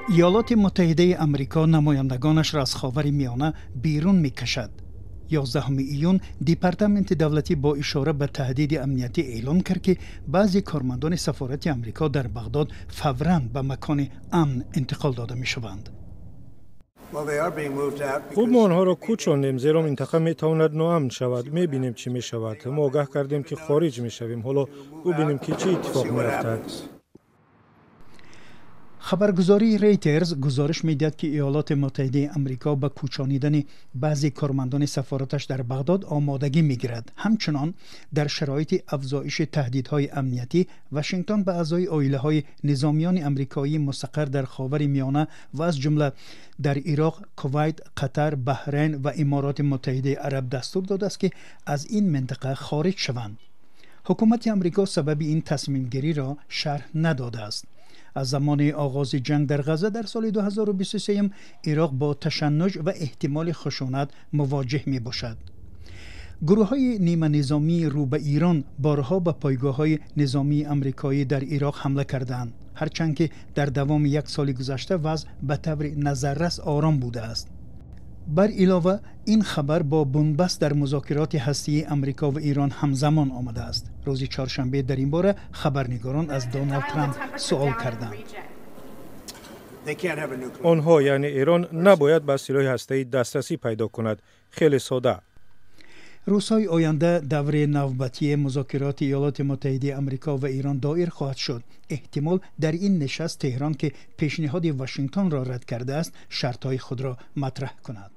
ایالات متحده آمریکا نمایندگانش را از خاور میانه بیرون میکشد. 11 ایون دیپارتمنت دولتی با اشاره به تهدید امنیتی اعلام کرد که بعضی کارمندان سفارت آمریکا در بغداد فوراً به مکان امن انتقال داده میشوند. خوب ما آنها را کوچاندیم زیرا منطقه میتواند ناامن شود. میبینیم چی میشود. ما آگاه کردیم که خارج میشویم. حالا ببینیم که چه اتفاق میافتد. خبرگزاری ریترز گزارش میدهد که ایالات متحده آمریکا به کوچانیدن بعضی کارمندان سفارتش در بغداد آمادگی میگیرد. همچنان در شرایط افزایش تهدیدهای امنیتی، واشنگتن به اعضای عائله‌های نظامیان آمریکایی مستقر در خاور میانه و از جمله در عراق، کویت، قطر، بحرین و امارات متحده عرب دستور داده است که از این منطقه خارج شوند. حکومت آمریکا سبب این تصمیم گیری را شرح نداده است. از زمان آغاز جنگ در غزه در سال 2023 عراق با تشنج و احتمال خشونت مواجه می باشد. گروه های نیمه نظامی رو به ایران بارها به پایگاه های نظامی آمریکایی در عراق حمله کردند، هرچند که در دوام یک سال گذشته وضع به طور نظررس آرام بوده است. بر علاوه این خبر با بنبست در مذاکرات هسته‌ای آمریکا و ایران همزمان آمده است. روز چهارشنبه در این باره خبرنگاران از دونالد ترامپ سوال کردند. آنها یعنی ایران نباید به سلاح هسته‌ای دسترسی پیدا کند. خیلی ساده. روزهای آینده دوره نوبتی مذاکرات ایالات متحده آمریکا و ایران دایر خواهد شد. احتمال در این نشست تهران که پیشنهاد واشنگتن را رد کرده است، شرطهای خود را مطرح کند.